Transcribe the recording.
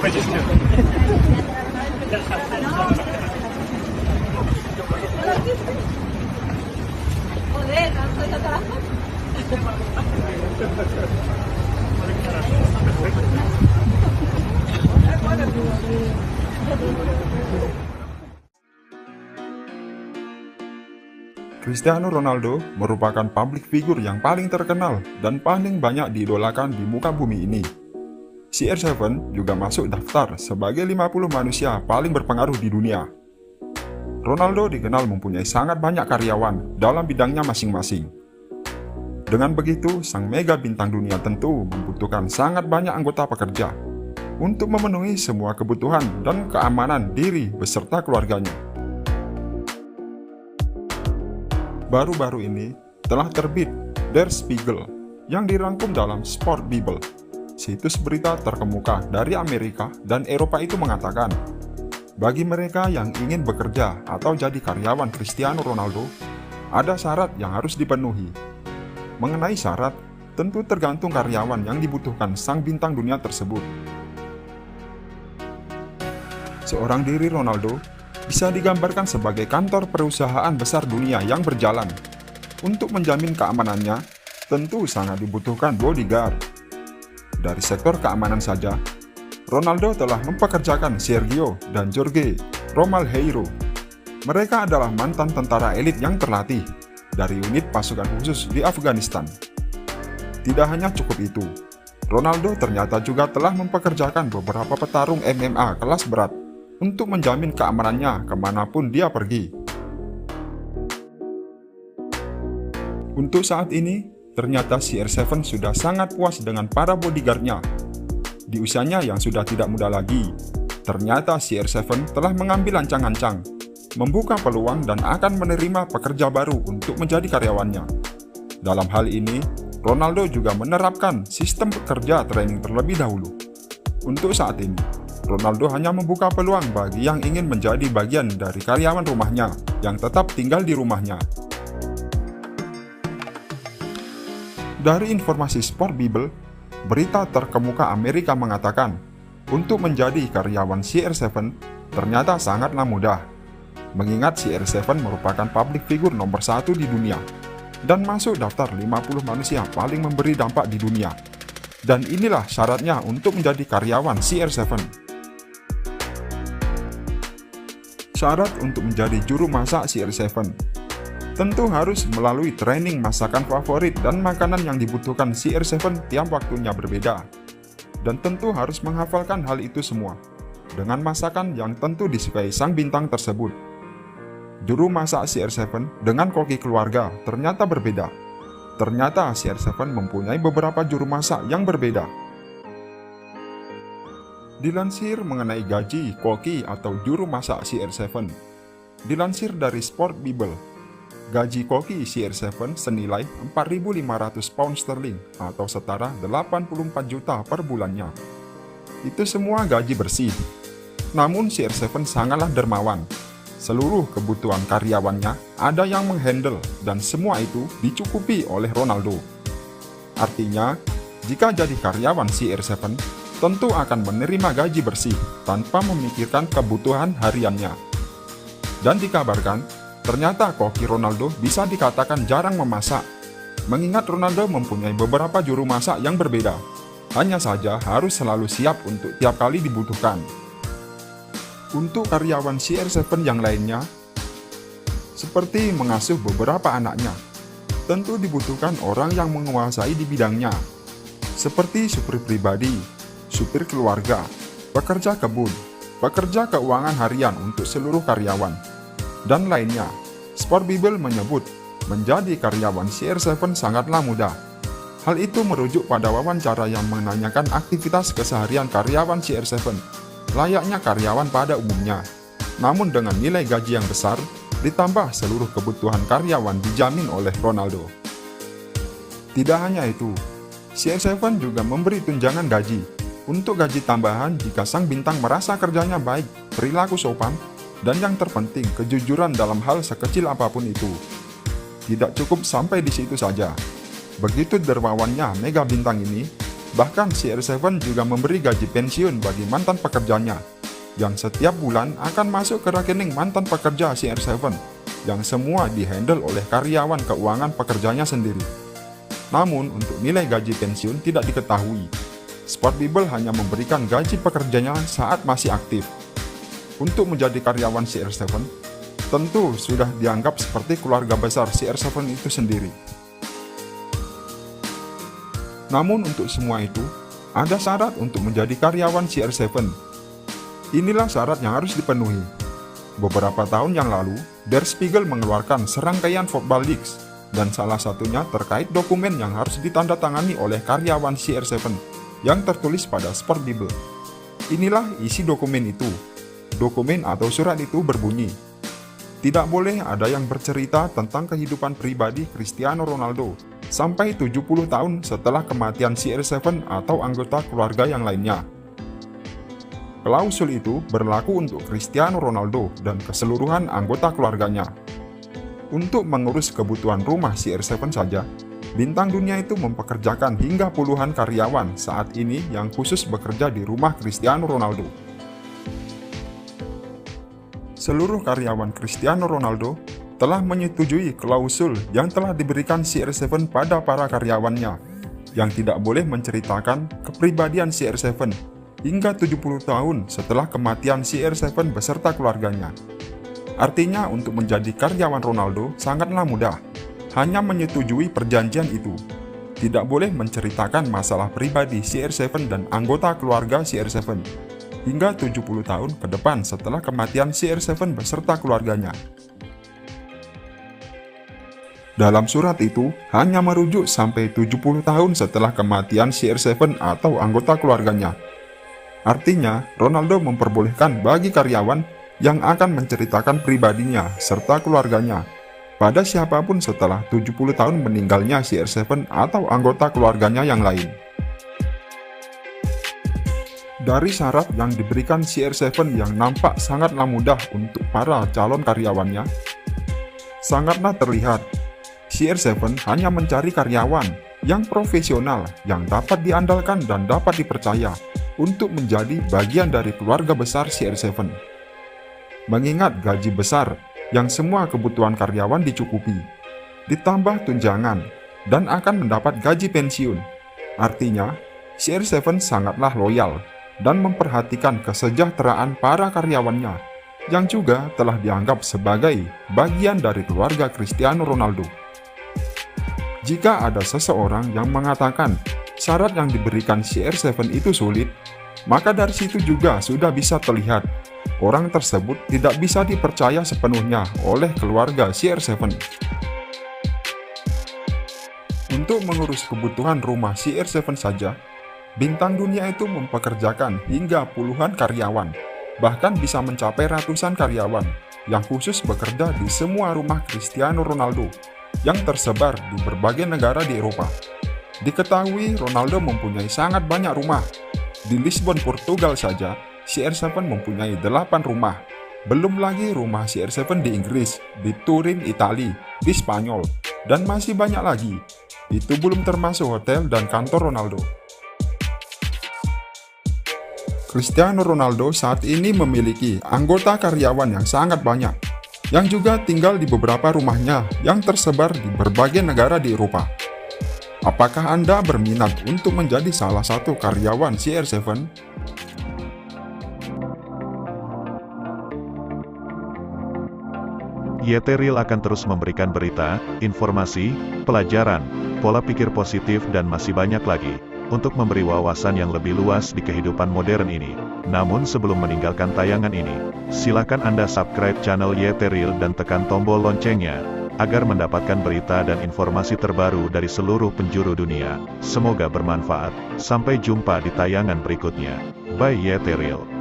해주시죠. 네, 감사합니다. Cristiano Ronaldo merupakan publik figur yang paling terkenal dan paling banyak diidolakan di muka bumi ini. CR7 juga masuk daftar sebagai 50 manusia paling berpengaruh di dunia. Ronaldo dikenal mempunyai sangat banyak karyawan dalam bidangnya masing-masing. Dengan begitu, sang mega bintang dunia tentu membutuhkan sangat banyak anggota pekerja untuk memenuhi semua kebutuhan dan keamanan diri beserta keluarganya. Baru-baru ini telah terbit Der Spiegel yang dirangkum dalam Sport Bible. Situs berita terkemuka dari Amerika dan Eropa itu mengatakan, bagi mereka yang ingin bekerja atau jadi karyawan Cristiano Ronaldo, ada syarat yang harus dipenuhi. Mengenai syarat, tentu tergantung karyawan yang dibutuhkan sang bintang dunia tersebut. Seorang diri Ronaldo bisa digambarkan sebagai kantor perusahaan besar dunia yang berjalan. Untuk menjamin keamanannya, tentu sangat dibutuhkan bodyguard. Dari sektor keamanan saja, Ronaldo telah mempekerjakan Sergio dan Jorge Romalheiro. Mereka adalah mantan tentara elit yang terlatih dari unit pasukan khusus di Afghanistan. Tidak hanya cukup itu, Ronaldo ternyata juga telah mempekerjakan beberapa petarung MMA kelas berat untuk menjamin keamanannya kemanapun dia pergi. Untuk saat ini, ternyata CR7 sudah sangat puas dengan para bodyguardnya. Di usianya yang sudah tidak muda lagi, ternyata CR7 telah mengambil ancang-ancang, membuka peluang dan akan menerima pekerja baru untuk menjadi karyawannya. Dalam hal ini, Ronaldo juga menerapkan sistem pekerja training terlebih dahulu. Untuk saat ini, Ronaldo hanya membuka peluang bagi yang ingin menjadi bagian dari karyawan rumahnya yang tetap tinggal di rumahnya. Dari informasi Sport Bible, berita terkemuka Amerika mengatakan, untuk menjadi karyawan CR7 ternyata sangatlah mudah. Mengingat CR7 merupakan public figure nomor 1 di dunia dan masuk daftar 50 manusia paling memberi dampak di dunia. Dan inilah syaratnya untuk menjadi karyawan CR7. Syarat untuk menjadi juru masak CR7 tentu harus melalui training masakan favorit dan makanan yang dibutuhkan CR7 tiap waktunya berbeda. Dan tentu harus menghafalkan hal itu semua dengan masakan yang tentu disukai sang bintang tersebut. Juru masak CR7 dengan koki keluarga ternyata berbeda. Ternyata CR7 mempunyai beberapa juru masak yang berbeda. Dilansir mengenai gaji koki atau juru masak CR7. Dilansir dari Sport Bible, gaji koki CR7 senilai 4.500 pound sterling atau setara 84 juta per bulannya. Itu semua gaji bersih. Namun CR7 sangatlah dermawan. Seluruh kebutuhan karyawannya ada yang menghandle dan semua itu dicukupi oleh Ronaldo. Artinya, jika jadi karyawan CR7, tentu akan menerima gaji bersih tanpa memikirkan kebutuhan hariannya. Dan dikabarkan, ternyata koki Ronaldo bisa dikatakan jarang memasak, mengingat Ronaldo mempunyai beberapa juru masak yang berbeda. Hanya saja harus selalu siap untuk tiap kali dibutuhkan. Untuk karyawan CR7 yang lainnya, seperti mengasuh beberapa anaknya, tentu dibutuhkan orang yang menguasai di bidangnya, seperti supir pribadi, supir keluarga, pekerja kebun, pekerja keuangan harian untuk seluruh karyawan, dan lainnya. Sport Bible menyebut, menjadi karyawan CR7 sangatlah mudah. Hal itu merujuk pada wawancara yang menanyakan aktivitas keseharian karyawan CR7, layaknya karyawan pada umumnya. Namun dengan nilai gaji yang besar, ditambah seluruh kebutuhan karyawan dijamin oleh Ronaldo. Tidak hanya itu, CR7 juga memberi tunjangan gaji. Untuk gaji tambahan jika sang bintang merasa kerjanya baik, perilaku sopan, dan yang terpenting kejujuran dalam hal sekecil apapun itu. Tidak cukup sampai di situ saja. Begitu dermawannya mega bintang ini, Bahkan CR7 juga memberi gaji pensiun bagi mantan pekerjanya, yang setiap bulan akan masuk ke rekening mantan pekerja CR7, yang semua dihandle oleh karyawan keuangan pekerjanya sendiri. Namun, untuk nilai gaji pensiun tidak diketahui. Sport Bible hanya memberikan gaji pekerjanya saat masih aktif. Untuk menjadi karyawan CR7, tentu sudah dianggap seperti keluarga besar CR7 itu sendiri. Namun untuk semua itu, ada syarat untuk menjadi karyawan CR7. Inilah syarat yang harus dipenuhi. Beberapa tahun yang lalu, Der Spiegel mengeluarkan serangkaian football leaks, dan salah satunya terkait dokumen yang harus ditandatangani oleh karyawan CR7 yang tertulis pada Sport Bible. Inilah isi dokumen itu. Dokumen atau surat itu berbunyi, tidak boleh ada yang bercerita tentang kehidupan pribadi Cristiano Ronaldo sampai 70 tahun setelah kematian CR7 atau anggota keluarga yang lainnya. Klausul itu berlaku untuk Cristiano Ronaldo dan keseluruhan anggota keluarganya. Untuk mengurus kebutuhan rumah CR7 saja, bintang dunia itu mempekerjakan hingga puluhan karyawan saat ini yang khusus bekerja di rumah Cristiano Ronaldo. Seluruh karyawan Cristiano Ronaldo telah menyetujui klausul yang telah diberikan CR7 pada para karyawannya, yang tidak boleh menceritakan kepribadian CR7 hingga 70 tahun setelah kematian CR7 beserta keluarganya. Artinya untuk menjadi karyawan Ronaldo sangatlah mudah, hanya menyetujui perjanjian itu. Tidak boleh menceritakan masalah pribadi CR7 dan anggota keluarga CR7 hingga 70 tahun ke depan setelah kematian CR7 beserta keluarganya. Dalam surat itu hanya merujuk sampai 70 tahun setelah kematian CR7 atau anggota keluarganya. Artinya, Ronaldo memperbolehkan bagi karyawan yang akan menceritakan pribadinya serta keluarganya pada siapapun setelah 70 tahun meninggalnya CR7 atau anggota keluarganya yang lain. Dari syarat yang diberikan CR7 yang nampak sangatlah mudah untuk para calon karyawannya, sangatlah terlihat CR7 hanya mencari karyawan yang profesional, yang dapat diandalkan dan dapat dipercaya untuk menjadi bagian dari keluarga besar CR7. Mengingat gaji besar yang semua kebutuhan karyawan dicukupi, ditambah tunjangan, dan akan mendapat gaji pensiun. Artinya, CR7 sangatlah loyal dan memperhatikan kesejahteraan para karyawannya, yang juga telah dianggap sebagai bagian dari keluarga Cristiano Ronaldo. Jika ada seseorang yang mengatakan syarat yang diberikan CR7 itu sulit, maka dari situ juga sudah bisa terlihat orang tersebut tidak bisa dipercaya sepenuhnya oleh keluarga CR7. Untuk mengurus kebutuhan rumah CR7 saja, bintang dunia itu mempekerjakan hingga puluhan karyawan, bahkan bisa mencapai ratusan karyawan yang khusus bekerja di semua rumah Cristiano Ronaldo yang tersebar di berbagai negara di Eropa. Diketahui Ronaldo mempunyai sangat banyak rumah. Di Lisbon, Portugal saja, CR7 mempunyai 8 rumah. Belum lagi rumah CR7 di Inggris, di Turin, Italia, di Spanyol, dan masih banyak lagi. Itu belum termasuk hotel dan kantor Ronaldo. Cristiano Ronaldo saat ini memiliki anggota karyawan yang sangat banyak, yang juga tinggal di beberapa rumahnya yang tersebar di berbagai negara di Eropa. Apakah Anda berminat untuk menjadi salah satu karyawan CR7? YT Real akan terus memberikan berita, informasi, pelajaran, pola pikir positif dan masih banyak lagi, untuk memberi wawasan yang lebih luas di kehidupan modern ini. Namun sebelum meninggalkan tayangan ini, silakan Anda subscribe channel YT Real dan tekan tombol loncengnya, agar mendapatkan berita dan informasi terbaru dari seluruh penjuru dunia. Semoga bermanfaat. Sampai jumpa di tayangan berikutnya. Bye YT Real.